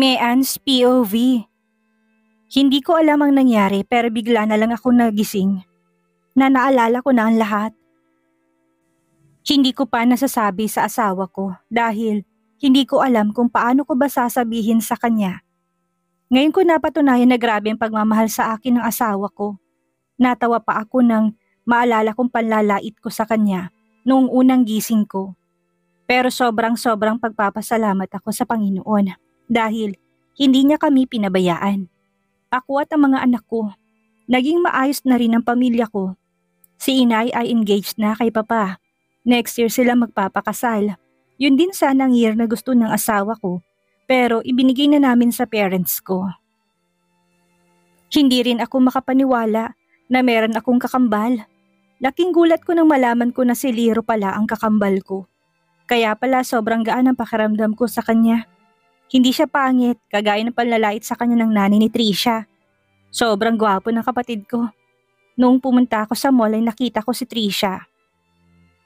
Mean's POV. Hindi ko alam ang nangyari pero bigla na lang ako nagising na naalala ko na ang lahat. Hindi ko pa nasasabi sa asawa ko dahil hindi ko alam kung paano ko ba sasabihin sa kanya. Ngayon ko napatunayan na grabe ang pagmamahal sa akin ng asawa ko. Natawa pa ako nang maalala kong panlalait ko sa kanya noong unang gising ko. Pero sobrang pagpapasalamat ako sa Panginoon dahil hindi niya kami pinabayaan. Ako at ang mga anak ko, naging maayos na rin ang pamilya ko. Si inay ay engaged na kay papa. Next year sila magpapakasal. Yun din sana ang year na gusto ng asawa ko, pero ibinigay na namin sa parents ko. Hindi rin ako makapaniwala na meron akong kakambal. Laking gulat ko nang malaman ko na si Liro pala ang kakambal ko. Kaya pala sobrang gaan ang pakiramdam ko sa kanya. Hindi siya pangit, kagaya ng panlalait sa kanya ng nanay ni Trisha. Sobrang gwapo ng kapatid ko. Noong pumunta ako sa mall ay nakita ko si Trisha.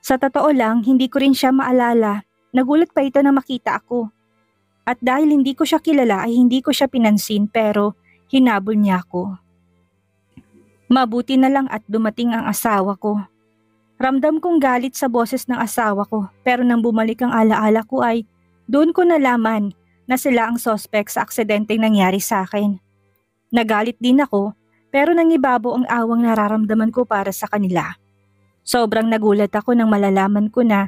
Sa totoo lang, hindi ko rin siya maalala. Nagulat pa ito na makita ako. At dahil hindi ko siya kilala ay hindi ko siya pinansin pero hinabol niya ako. Mabuti na lang at dumating ang asawa ko. Ramdam kong galit sa boses ng asawa ko pero nang bumalik ang alaala ko ay doon ko nalaman na sila ang suspect sa aksidenteng nangyari sa akin. Nagalit din ako pero nangibabaw ang awang nararamdaman ko para sa kanila. Sobrang nagulat ako nang malalaman ko na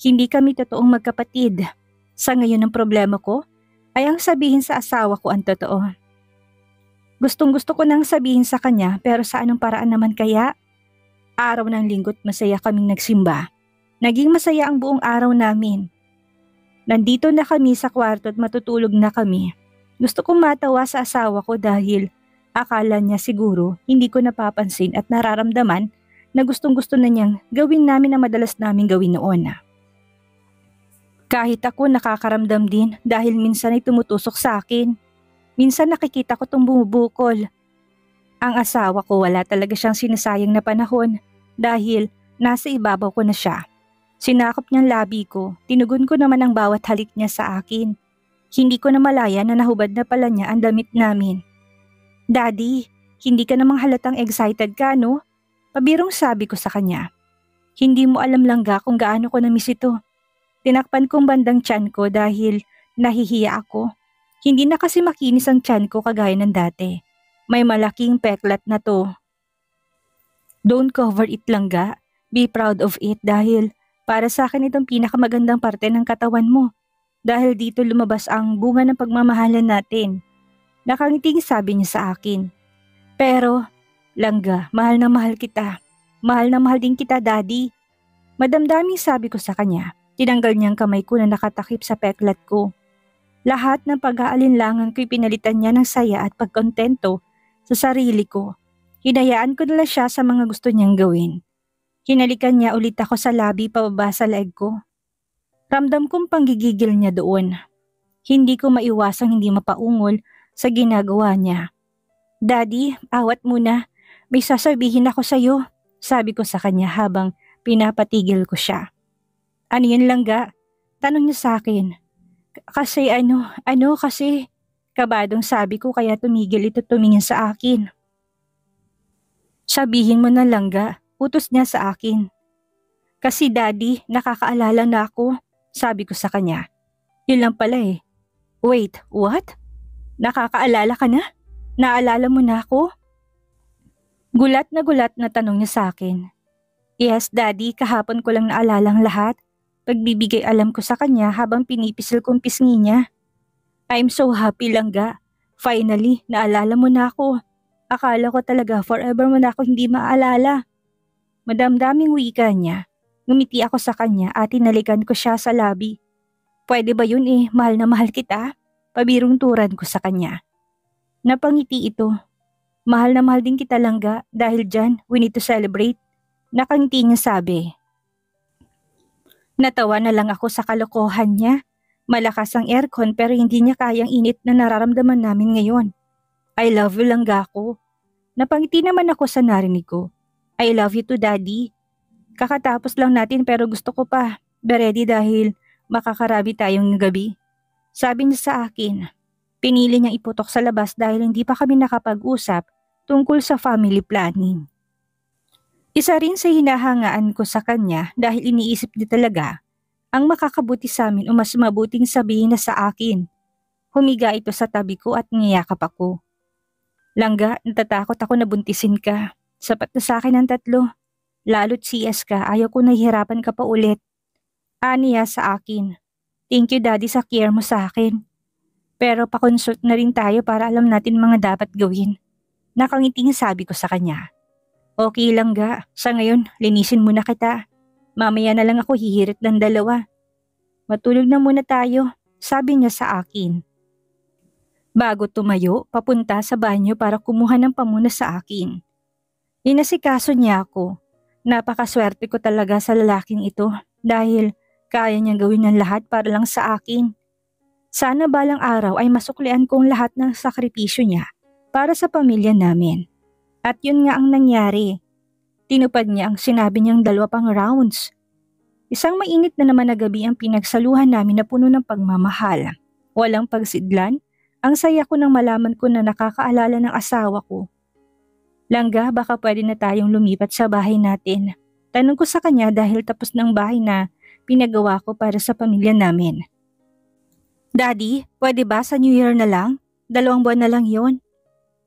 hindi kami totoong magkapatid. Sa ngayon ang problema ko ay ang sabihin sa asawa ko ang totoo. Gustong gusto ko nang sabihin sa kanya pero sa anong paraan naman kaya? Araw ng linggo't masaya kaming nagsimba. Naging masaya ang buong araw namin. Nandito na kami sa kwarto at matutulog na kami. Gusto kong matawa sa asawa ko dahil akala niya siguro hindi ko napapansin at nararamdaman na gustong gusto na niyang gawin namin ang madalas namin gawin noon. Kahit ako nakakaramdam din dahil minsan ay tumutusok sa akin. Minsan nakikita ko itong bumubukol. Ang asawa ko wala talaga siyang sinasayang na panahon dahil nasa ibabaw ko na siya. Sinakop niyang labi ko, tinugon ko naman ang bawat halik niya sa akin. Hindi ko na malaya na nahubad na pala niya ang damit namin. Daddy, hindi ka namang halatang excited ka, no? Pabirong sabi ko sa kanya. Hindi mo alam langga kung gaano ko na-miss ito. Tinakpan kong bandang tiyan ko dahil nahihiya ako. Hindi na kasi makinis ang tiyan ko kagaya ng dati. May malaking peklat na to. Don't cover it langga. Be proud of it dahil para sa akin itong pinakamagandang parte ng katawan mo. Dahil dito lumabas ang bunga ng pagmamahalan natin. Nakangiting sabi niya sa akin. Pero, langga, mahal na mahal kita. Mahal na mahal din kita, Daddy. Madamdaming sabi ko sa kanya. Tinanggal niyang kamay ko na nakatakip sa peklat ko. Lahat ng pag-aalinlangan ko'y pinalitan niya ng saya at pagkontento sa sarili ko. Hinayaan ko nila siya sa mga gusto niyang gawin. Hinalikan niya ulit ako sa labi pababa sa leeg ko. Ramdam kong panggigigil niya doon. Hindi ko maiwasang hindi mapaungol sa ginagawa niya. Daddy, awat muna. May sasabihin ako sa'yo, sabi ko sa kanya habang pinapatigil ko siya. Ano yan langga? Tanong niya sa akin. Kasi kasi kabadong sabi ko kaya tumigil ito tumingin sa akin. Sabihin mo na langga, utos niya sa akin. Kasi daddy, nakakaalala na ako, sabi ko sa kanya. Yun lang pala eh. Wait, what? Nakakaalala ka na? Naalala mo na ako? Gulat na tanong niya sa akin. Yes daddy, kahapon ko lang naalala ang lahat. Pagbibigay alam ko sa kanya habang pinipisil kong pisngi niya. I'm so happy langga. Finally, naalala mo na ako. Akala ko talaga forever mo na ako hindi maalala. Madamdaming wika niya. Ngumiti ako sa kanya at tinalikan ko siya sa labi. Pwede ba yun eh, mahal na mahal kita? Pabirong turan ko sa kanya. Napangiti ito. Mahal na mahal din kita langga dahil dyan we need to celebrate. Nakangiti niya sabi. Natawa na lang ako sa kalokohan niya. Malakas ang aircon pero hindi niya kayang init na nararamdaman namin ngayon. I love you langga ko. Napangiti naman ako sa narinig ko. I love you too daddy. Kakatapos lang natin pero gusto ko pa. Be ready dahil makakarabi tayong gabi. Sabi niya sa akin. Pinili niyang iputok sa labas dahil hindi pa kami nakapag-usap tungkol sa family planning. Isa rin sa hinahangaan ko sa kanya dahil iniisip niya talaga ang makakabuti sa amin o mas mabuting sabihin na sa akin. Humiga ito sa tabi ko at ngiyakap ako. Langga, natatakot ako na buntisin ka. Sapat na sa akin ang 3. Lalo't CS ka, ayaw ko nahihirapan ka pa ulit. Aniya sa akin. Thank you daddy sa care mo sa akin. Pero pa-consult na rin tayo para alam natin mga dapat gawin. Nakangiting sabi ko sa kanya. Okay lang ga, sa ngayon linisin muna kita. Mamaya na lang ako hihirit ng 2. Matulog na muna tayo, sabi niya sa akin. Bago tumayo, papunta sa banyo para kumuha ng pamunas sa akin. Inasikaso niya ako. Napakaswerte ko talaga sa lalaking ito dahil kaya niyang gawin ng lahat para lang sa akin. Sana balang araw ay masuklian kong lahat ng sakripisyo niya para sa pamilya namin. At yun nga ang nangyari. Tinupad niya ang sinabi niyang 2 pang rounds. Isang mainit na naman na gabi ang pinagsaluhan namin na puno ng pagmamahal. Walang pagsidlan. Ang saya ko nang malaman ko na nakakaalala ng asawa ko. Langga, baka pwede na tayong lumipat sa bahay natin. Tanong ko sa kanya dahil tapos ng bahay na pinagawa ko para sa pamilya namin. Daddy, pwede ba sa New Year na lang? 2 buwan na lang yon.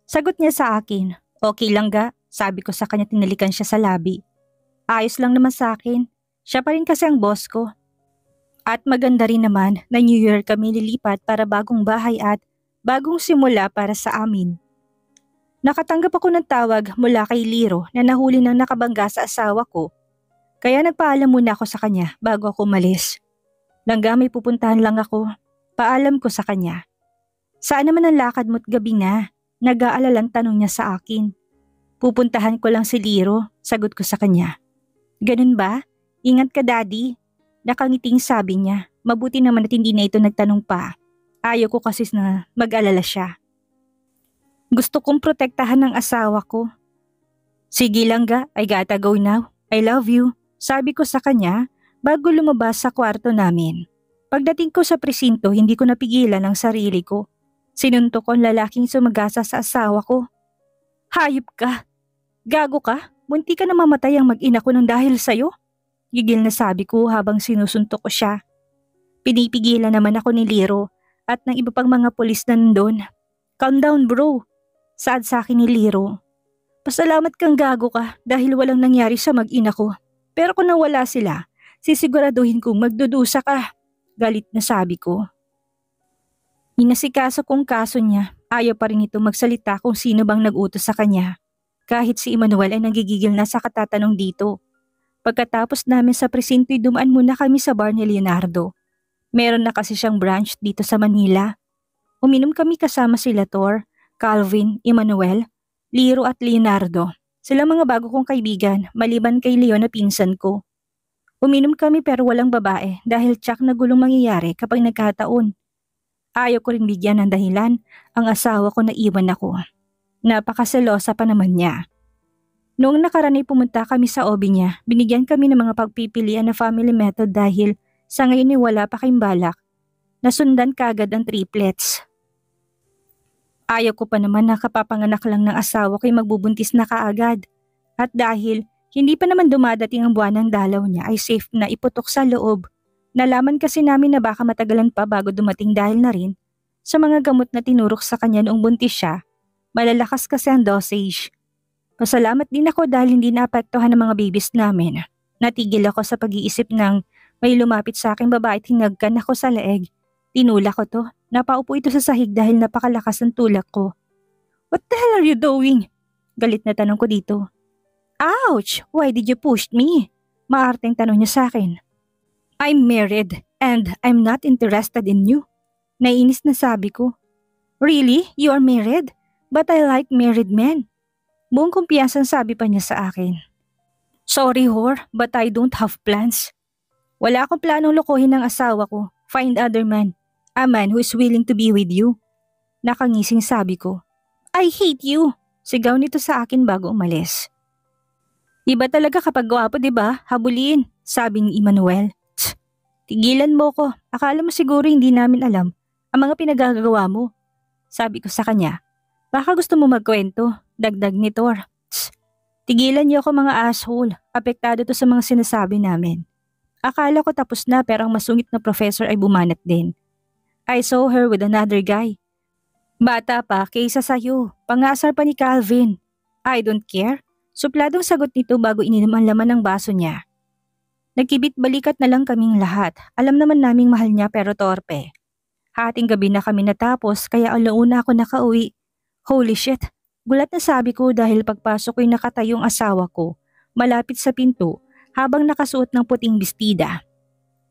Sagot niya sa akin. Okay lang ga, sabi ko sa kanya tinalikan siya sa labi. Ayos lang naman sa akin. Siya pa rin kasi ang boss ko. At maganda rin naman na New Year kami lilipat para bagong bahay at bagong simula para sa amin. Nakatanggap ako ng tawag mula kay Liro na nahuli ng nakabangga sa asawa ko. Kaya nagpaalam muna ako sa kanya bago ako umalis. Langga, may pupuntahan lang ako. Paalam ko sa kanya. Saan naman ang lakad mo't gabi na? Nag-aalalang tanong niya sa akin. Pupuntahan ko lang si Liro, sagot ko sa kanya. Ganun ba? Ingat ka daddy. Nakangiting sabi niya. Mabuti naman at hindi na ito nagtanong pa. Ayaw ko kasi na mag-alala siya. Gusto kong protektahan ng asawa ko. Sige lang ga, I gotta go now. I love you, sabi ko sa kanya bago lumabas sa kwarto namin. Pagdating ko sa presinto, hindi ko napigilan ang sarili ko. Sinuntok ko ang lalaking sumagasa sa asawa ko. Hayop ka! Gago ka? Munti ka na mamatay ang mag-ina ko ng dahil sa'yo? Gigil na sabi ko habang sinusuntok ko siya. Pinipigilan naman ako ni Liro at ng iba pang mga pulis na nandun. Calm down bro, saad sa akin ni Liro. Pasalamat kang gago ka dahil walang nangyari sa mag-ina ko. Pero kung nawala sila, sisiguraduhin kong magdudusa ka. Galit na sabi ko. Inasikaso kong kaso niya, ayaw pa rin ito magsalita kung sino bang nag-utos sa kanya. Kahit si Emmanuel ay nagigigil na sa katatanong dito. Pagkatapos namin sa presinto'y dumaan muna kami sa bar ni Leonardo. Meron na kasi siyang branch dito sa Manila. Uminom kami kasama sila Thor, Calvin, Emmanuel, Liro at Leonardo. Sila mga bago kong kaibigan, maliban kay Leo na pinsan ko. Uminom kami pero walang babae dahil tsak na gulong mangyayari kapag nagkataon. Ayaw ko rin bigyan ng dahilan ang asawa ko na iwan ako. Napakaselosa pa naman niya. Noong nakaraan ay pumunta kami sa obi niya, binigyan kami ng mga pagpipilian na family method dahil sa ngayon ay wala pa kayong balak. Nasundan kagad ang triplets. Ayaw ko pa naman na kapapanganak lang ng asawa ko'y magbubuntis na kaagad. At dahil hindi pa naman dumadating ang buwan ng dalaw niya ay safe na iputok sa loob. Nalaman kasi namin na baka matagalan pa bago dumating dahil na rin sa mga gamot na tinurok sa kanya noong buntis siya. Malalakas kasi ang dosage. Pasalamat din ako dahil hindi naapektuhan ng mga babies namin. Natigil ako sa pag-iisip ng may lumapit sa aking babae at hinagkan ako sa leeg. Tinulak ko to. Napaupo ito sa sahig dahil napakalakas ng tulak ko. What the hell are you doing? Galit na tanong ko dito. Ouch! Why did you push me? Maarteng tanong niya sa akin. I'm married and I'm not interested in you. Nainis na sabi ko. Really? You are married? But I like married men. Buong kumpiyansang sabi pa niya sa akin. Sorry whore, but I don't have plans. Wala akong planong lokohin ng asawa ko. Find other man. A man who is willing to be with you. Nakangising sabi ko. I hate you. Sigaw nito sa akin bago umalis. Iba talaga kapag gwapo, diba? Habulin, sabi ni Emmanuel. Tigilan mo ko. Akala mo siguro hindi namin alam ang mga pinagagawa mo. Sabi ko sa kanya. Baka gusto mo magkwento, dagdag ni Thor. Tss, tigilan niyo ako mga asshole, apektado to sa mga sinasabi namin. Akala ko tapos na pero ang masungit na professor ay bumanat din. I saw her with another guy. Bata pa kaysa sa'yo, pangasar pa ni Calvin. I don't care. Supladong sagot nito bago ininom ang laman ng baso niya. Nagkibit balikat na lang kaming lahat. Alam naman naming mahal niya pero torpe. Hating gabi na kami natapos kaya alauna ako nakauwi. Holy shit! Gulat na sabi ko dahil pagpasok ko'y nakatayong asawa ko, malapit sa pinto habang nakasuot ng puting bestida.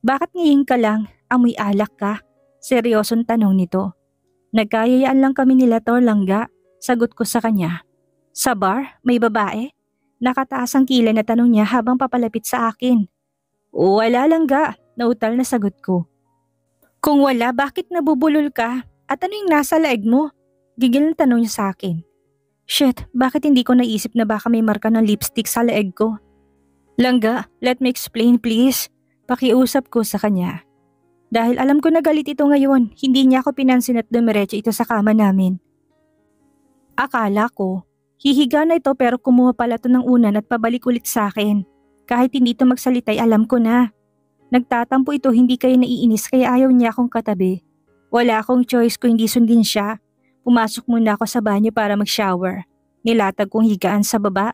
Bakit ngayon ka lang? Amoy alak ka? Seryosong tanong nito. Nagkayayaan lang kami nila Thor Langga, sagot ko sa kanya. Sa bar? May babae? Nakataas ang kilay na tanong niya habang papalapit sa akin. Wala Langga, nautal na sagot ko. Kung wala, bakit nabubulol ka? At ano yung nasa laeg mo? Gigil na tanong niya sa akin. Shit, bakit hindi ko naisip na baka may marka ng lipstick sa leeg ko? Langga, let me explain please. Pakiusap ko sa kanya. Dahil alam ko na galit ito ngayon, hindi niya ako pinansin at dumiretso ito sa kama namin. Akala ko, hihiga na ito pero kumuha pala ito ng unan at pabalik ulit sa akin. Kahit hindi ito magsalitay alam ko na. Nagtatampo ito hindi kayo naiinis kaya ayaw niya akong katabi. Wala akong choice kung hindi sundin siya. Pumasok muna ako sa banyo para mag-shower. Nilatag kong higaan sa baba.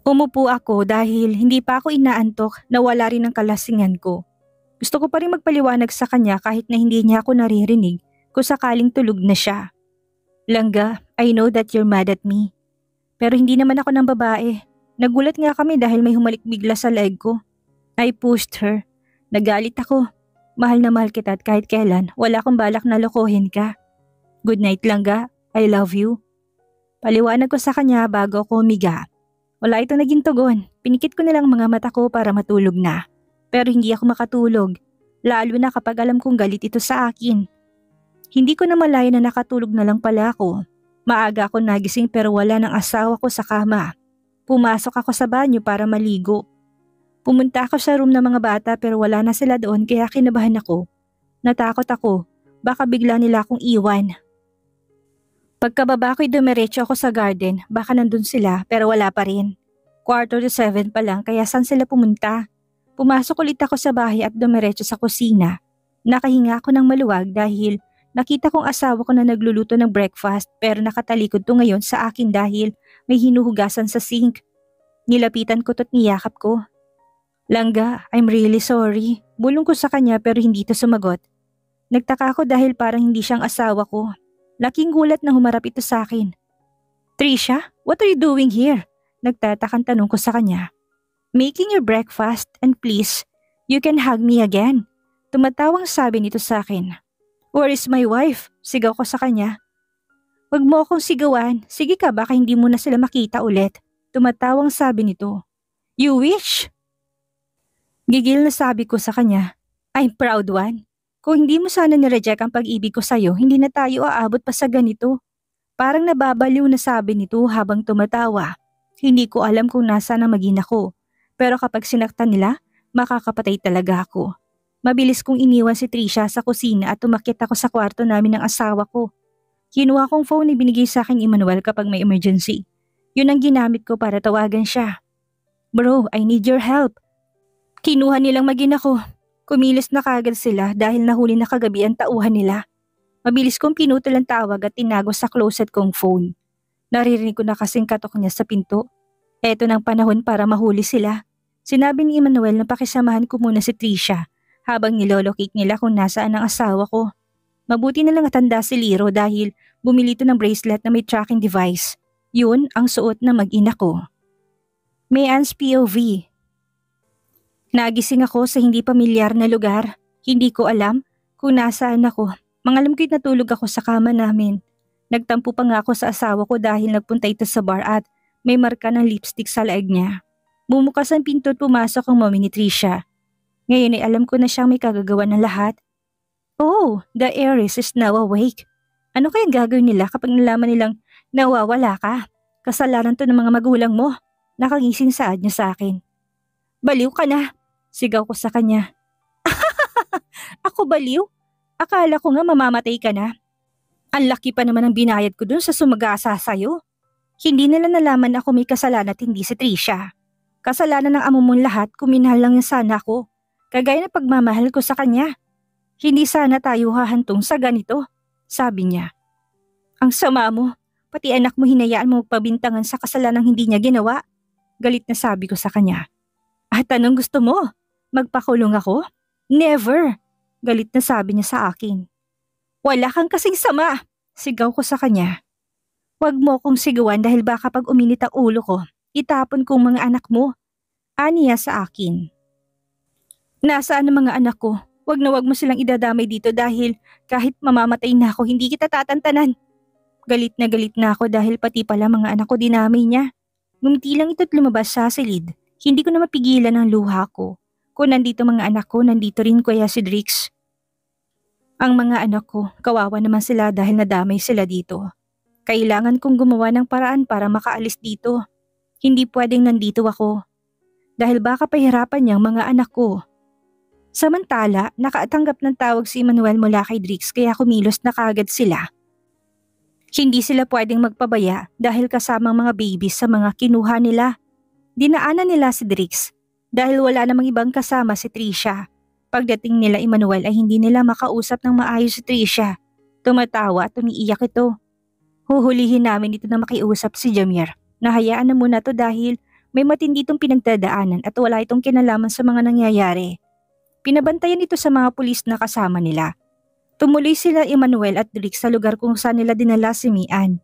Umupo ako dahil hindi pa ako inaantok na wala rin ang kalasingan ko. Gusto ko pa rin magpaliwanag sa kanya kahit na hindi niya ako naririnig kung sakaling tulog na siya. Langga, I know that you're mad at me. Pero hindi naman ako ng babae. Nagulat nga kami dahil may humalik bigla sa leg ko. I pushed her. Nagalit ako. Mahal na mahal kita at kahit kailan wala akong balak na lokohin ka. Good night Langga, I love you. Paliwanag ko sa kanya bago ako humiga. Wala ito naging tugon. Pinikit ko nilang mga mata ko para matulog na. Pero hindi ako makatulog. Lalo na kapag alam kong galit ito sa akin. Hindi ko na malaya na nakatulog na lang pala ako. Maaga ako nagising pero wala ng asawa ko sa kama. Pumasok ako sa banyo para maligo. Pumunta ako sa room ng mga bata pero wala na sila doon kaya kinabahan ako. Natakot ako. Baka bigla nila akong iwan. Pagkababa ko'y dumiretso ako sa garden, baka nandun sila pero wala pa rin. 6:45 pa lang kaya saan sila pumunta? Pumasok ulit ako sa bahay at dumiretso sa kusina. Nakahinga ako ng maluwag dahil nakita kong asawa ko na nagluluto ng breakfast pero nakatalikod to ngayon sa akin dahil may hinuhugasan sa sink. Nilapitan ko to't niyakap ko. Langga, I'm really sorry. Bulong ko sa kanya pero hindi to sumagot. Nagtaka ako dahil parang hindi siyang asawa ko. Laking gulat na humarap ito sa akin. Trisha, what are you doing here? Nagtatakang tanong ko sa kanya. Making your breakfast and please, you can hug me again. Tumatawang sabi nito sa akin. Where is my wife? Sigaw ko sa kanya. Wag mo akong sigawan. Sige ka baka hindi mo na sila makita ulit. Tumatawang sabi nito. You wish? Gigil na sabi ko sa kanya. I'm proud one. Kung hindi mo sana nireject ang pag-ibig ko sa'yo, hindi na tayo aabot pa sa ganito. Parang nababaliw na sabi nito habang tumatawa. Hindi ko alam kung nasa na maging ako. Pero kapag sinaktan nila, makakapatay talaga ako. Mabilis kong iniwan si Trisha sa kusina at tumakyat ako sa kwarto namin ng asawa ko. Kinuha kong phone na binigay sa akin Emmanuel kapag may emergency. Yun ang ginamit ko para tawagan siya. Bro, I need your help. Kinuha nilang maging ako. Kumilos na kagad sila dahil nahuli na kagabi ang tauhan nila. Mabilis kong pinutol ang tawag at tinago sa closet kong phone. Naririnig ko na kasing katok niya sa pinto. Eto ng panahon para mahuli sila. Sinabi ni Emmanuel na pakisamahan ko muna si Trisha habang nilolocate nila kung nasaan ang asawa ko. Mabuti na lang natanda si Liro dahil bumili ito ng bracelet na may tracking device. Yun ang suot na mag-ina ko. May Anne's POV. Nagising ako sa hindi pamilyar na lugar. Hindi ko alam kung nasaan ako. Mangalam ko'y natulog ako sa kama namin. Nagtampo pa nga ako sa asawa ko dahil nagpunta ito sa bar at may marka ng lipstick sa leeg niya. Bumukas ang pinto at pumasok ang mami ni Trisha. Ngayon ay alam ko na siyang may kagagawa ng lahat. Oh, the heiress is now awake. Ano kaya gagawin nila kapag nalaman nilang nawawala ka? Kasalanan to ng mga magulang mo. Nakagising saad niya sa akin. Baliw ka na. Sigaw ko sa kanya. Ako baliw? Akala ko nga mamamatay ka na. Ang laki pa naman ang binayad ko dun sa sumagasa sa'yo. Hindi nila nalaman ako may kasalanan at hindi si Trisha. Kasalanan ng amo mong lahat kung minahal lang niya sana ako. Kagaya ng pagmamahal ko sa kanya. Hindi sana tayo hahantong sa ganito, sabi niya. Ang sama mo, pati anak mo hinayaan mo magpabintangan sa kasalanang hindi niya ginawa. Galit na sabi ko sa kanya. At anong gusto mo? Magpakulong ako? Never! Galit na sabi niya sa akin. Wala kang kasing sama, sigaw ko sa kanya. Huwag mo kong sigawan dahil baka pag uminit ang ulo ko, itapon kong mga anak mo. Aniya sa akin. Nasaan ang mga anak ko? Huwag na huwag mo silang idadamay dito dahil kahit mamamatay na ako, hindi kita tatantanan. Galit na ako dahil pati pala mga anak ko dinamay niya. Ngumiti lang ito't lumabas sa silid. Hindi ko na mapigilan ang luha ko. Kung nandito mga anak ko, nandito rin kuya si Drix. Ang mga anak ko, kawawa naman sila dahil nadamay sila dito. Kailangan kong gumawa ng paraan para makaalis dito. Hindi pwedeng nandito ako. Dahil baka pahirapan niyang mga anak ko. Samantala, nakatanggap ng tawag si Emmanuel mula kay Drix kaya kumilos na kaagad sila. Hindi sila pwedeng magpabaya dahil kasamang mga babies sa mga kinuha nila. Dinaanan nila si Drix dahil wala namang ibang kasama si Trisha. Pagdating nila Emmanuel ay hindi nila makausap ng maayos si Trisha. Tumatawa at umiiyak ito. Huhulihin namin ito na makiusap si Jamir. Nahayaan na muna to dahil may matindi itong pinagdadaanan at wala itong kinalaman sa mga nangyayari. Pinabantayan ito sa mga pulis na kasama nila. Tumuloy sila Emmanuel at Drix sa lugar kung saan nila dinala si Mian.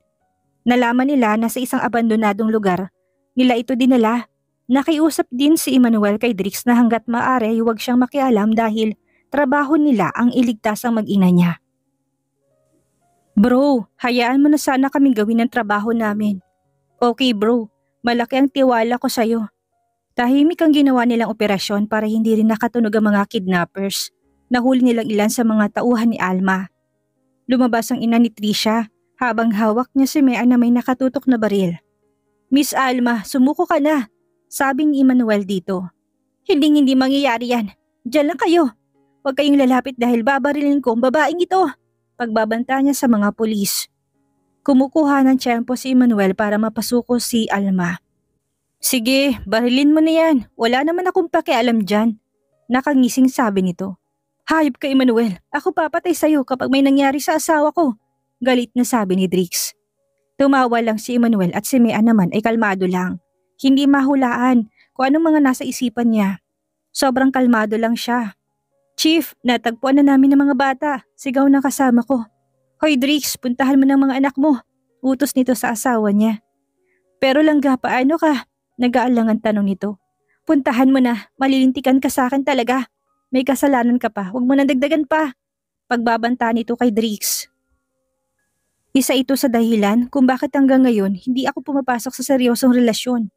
Nalaman nila na sa isang abandonadong lugar, nila ito dinala. Nakiusap din si Emmanuel kay Drix na hanggat maaari huwag siyang makialam dahil trabaho nila ang iligtas ang mag-ina niya. Bro, hayaan mo na sana kaming gawin ang trabaho namin. Okay bro, malaki ang tiwala ko sa'yo. Tahimik ang ginawa nilang operasyon para hindi rin nakatunog ang mga kidnappers. Nahuli nilang ilan sa mga tauhan ni Alma. Lumabas ang ina ni Trisha habang hawak niya si Mea na may nakatutok na baril. Miss Alma, sumuko ka na, sabi ni Emmanuel dito. Hindi mangyayari yan. Diyan lang kayo. Huwag kayong lalapit dahil babarilin ko ang babaeng ito. Pagbabanta niya sa mga pulis. Kumukuha ng tiyempo si Emmanuel para mapasuko si Alma. Sige, barilin mo na yan. Wala naman akong pakialam dyan. Nakangising sabi nito. Hayop ka Emmanuel, ako papatay sa'yo kapag may nangyari sa asawa ko. Galit na sabi ni Drix. Tumawa lang si Emmanuel at si Mea naman ay kalmado lang. Hindi mahulaan kung anong mga nasa isipan niya. Sobrang kalmado lang siya. Chief, natagpuan na namin ng mga bata. Sigaw ng kasama ko. Hoy Drix, puntahan mo ng mga anak mo. Utos nito sa asawa niya. Pero langga, paano ka? Nag-aalangan tanong nito. Puntahan mo na, malilintikan ka sa akin talaga. May kasalanan ka pa, huwag mo nang dagdagan pa. Pagbabanta nito kay Drix. Isa ito sa dahilan kung bakit hanggang ngayon hindi ako pumapasok sa seryosong relasyon.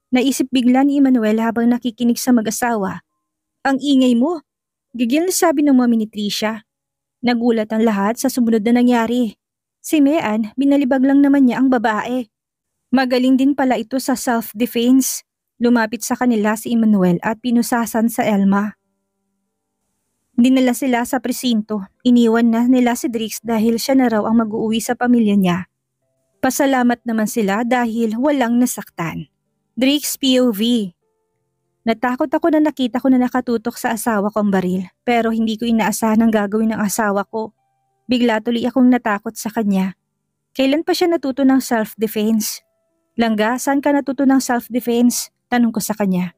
Naisip bigla ni Emmanuel habang nakikinig sa mag-asawa. Ang ingay mo. Gigil na sabi ng mami ni Trisha. Nagulat ang lahat sa sumunod na nangyari. Si Mean, binalibag lang naman niya ang babae. Magaling din pala ito sa self-defense. Lumapit sa kanila si Emmanuel at pinusasan sa Elma. Dinala sila sa presinto. Iniwan na nila si Drix dahil siya na raw ang mag-uuwi sa pamilya niya. Pasalamat naman sila dahil walang nasaktan. Drix POV. Natakot ako na nakita ko na nakatutok sa asawa kong baril pero hindi ko inaasahan ang gagawin ng asawa ko. Bigla tuloy akong natakot sa kanya. Kailan pa siya natuto ng self-defense? Langga, saan ka natuto ng self-defense? Tanong ko sa kanya.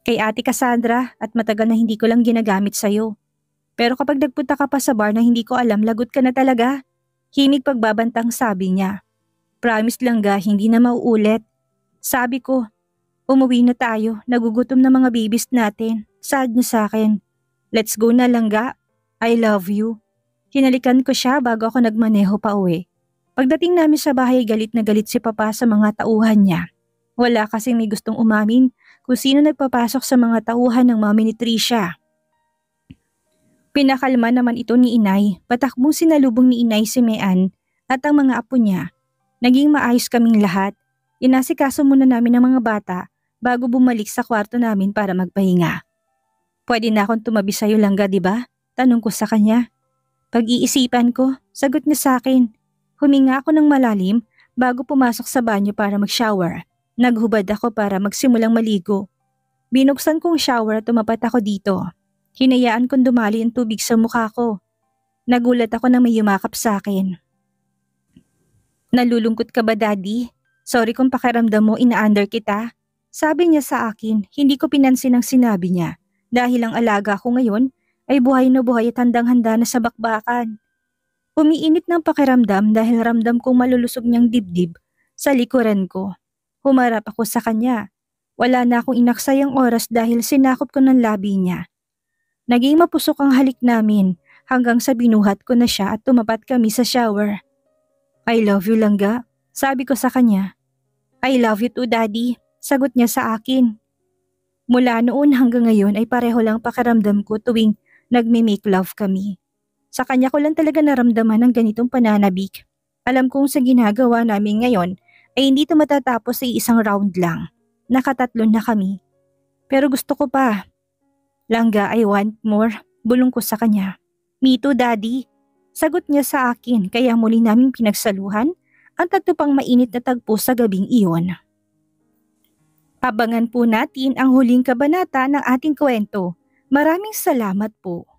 Kay Ate Cassandra at matagal na hindi ko lang ginagamit sa'yo. Pero kapag nagpunta ka pa sa bar na hindi ko alam, lagot ka na talaga. Himig pagbabantang sabi niya. Promise langga, hindi na mauulit. Sabi ko, umuwi na tayo, nagugutom na mga babies natin. Sad niya sa akin. Let's go na langga. I love you. Hinalikan ko siya bago ako nagmaneho pa uwi. Pagdating namin sa bahay, galit na galit si Papa sa mga tauhan niya. Wala kasing may gustong umamin kung sino nagpapasok sa mga tauhan ng mami ni Trisha. Pinakalma naman ito ni Inay, patakbong sinalubong ni Inay si Mean at ang mga apo niya. Naging maayos kaming lahat. Inasikaso muna namin ang mga bata bago bumalik sa kwarto namin para magpahinga. Pwede na akong tumabi sa'yo langga, di ba? Tanong ko sa kanya. Pag-iisipan ko, sagot niya sa akin. Huminga ako ng malalim bago pumasok sa banyo para mag-shower. Naghubad ako para magsimulang maligo. Binuksan kong shower at tumapat ako dito. Hinayaan kong dumali ang tubig sa mukha ko. Nagulat ako nang may yumakap sa akin. Nalulungkot ka ba, Daddy? Sorry kung pakiramdam mo ina-under kita. Sabi niya sa akin, hindi ko pinansin ang sinabi niya dahil ang alaga ko ngayon ay buhay na buhay at handang-handa na sa bakbakan. Umiinit ng pakiramdam dahil ramdam kong malulusog niyang dibdib sa likuran ko. Humarap ako sa kanya. Wala na akong inaksayang oras dahil sinakop ko ng labi niya. Naging mapusok ang halik namin hanggang sa binuhat ko na siya at tumapat kami sa shower. I love you, Langga, sabi ko sa kanya. I love you too, Daddy, sagot niya sa akin. Mula noon hanggang ngayon ay pareho lang pakiramdam ko tuwing nagme-make love kami. Sa kanya ko lang talaga naramdaman ang ganitong pananabik. Alam kong sa ginagawa namin ngayon ay hindi ito matatapos sa isang round lang. Nakatatlon na kami. Pero gusto ko pa. Langga, I want more, bulong ko sa kanya. Me too, Daddy, sagot niya sa akin kaya muli naming pinagsaluhan ang tagtupang mainit na tagpo sa gabing iyon. Abangan po natin ang huling kabanata ng ating kwento. Maraming salamat po.